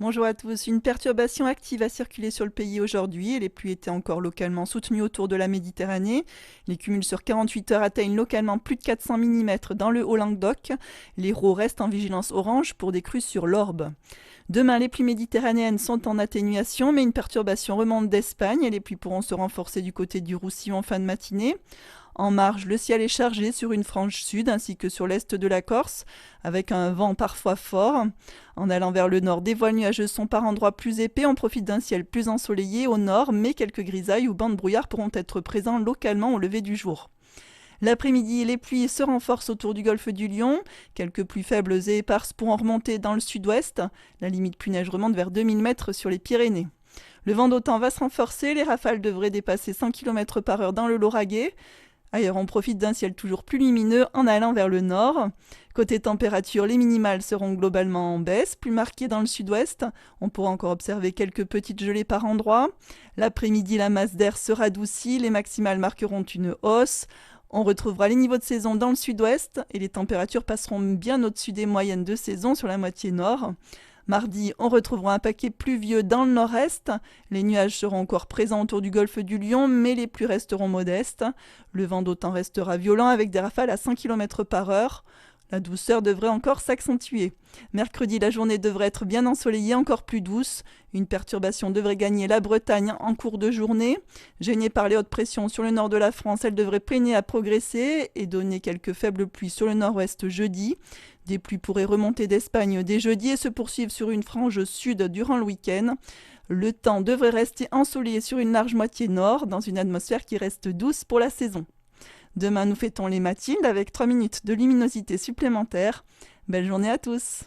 Bonjour à tous. Une perturbation active a circulé sur le pays aujourd'hui et les pluies étaient encore localement soutenues autour de la Méditerranée. Les cumuls sur 48 heures atteignent localement plus de 400 mm dans le Haut-Languedoc. L'Hérault reste en vigilance orange pour des crues sur l'Orbe. Demain, les pluies méditerranéennes sont en atténuation, mais une perturbation remonte d'Espagne et les pluies pourront se renforcer du côté du Roussillon en fin de matinée. En marge, le ciel est chargé sur une frange sud ainsi que sur l'est de la Corse, avec un vent parfois fort. En allant vers le nord, des voiles nuageuses sont par endroits plus épais. On profite d'un ciel plus ensoleillé au nord, mais quelques grisailles ou bancs de brouillard pourront être présents localement au lever du jour. L'après-midi, les pluies se renforcent autour du golfe du Lion. Quelques pluies faibles et éparses pourront remonter dans le sud-ouest. La limite pluie-neige remonte vers 2000 mètres sur les Pyrénées. Le vent d'autant va se renforcer. Les rafales devraient dépasser 100 km/h dans le Lauragais. Ailleurs, on profite d'un ciel toujours plus lumineux en allant vers le nord. Côté température, les minimales seront globalement en baisse, plus marquées dans le sud-ouest. On pourra encore observer quelques petites gelées par endroits. L'après-midi, la masse d'air se radoucit, les maximales marqueront une hausse. On retrouvera les niveaux de saison dans le sud-ouest et les températures passeront bien au-dessus des moyennes de saison sur la moitié nord. Mardi, on retrouvera un paquet pluvieux dans le nord-est. Les nuages seront encore présents autour du golfe du Lion, mais les pluies resteront modestes. Le vent d'autant restera violent avec des rafales à 100 km/h. La douceur devrait encore s'accentuer. Mercredi, la journée devrait être bien ensoleillée, encore plus douce. Une perturbation devrait gagner la Bretagne en cours de journée. Gênée par les hautes pressions sur le nord de la France, elle devrait peiner à progresser et donner quelques faibles pluies sur le nord-ouest jeudi. Des pluies pourraient remonter d'Espagne dès jeudi et se poursuivre sur une frange sud durant le week-end. Le temps devrait rester ensoleillé sur une large moitié nord, dans une atmosphère qui reste douce pour la saison. Demain, nous fêtons les Mathildes avec 3 minutes de luminosité supplémentaire. Belle journée à tous!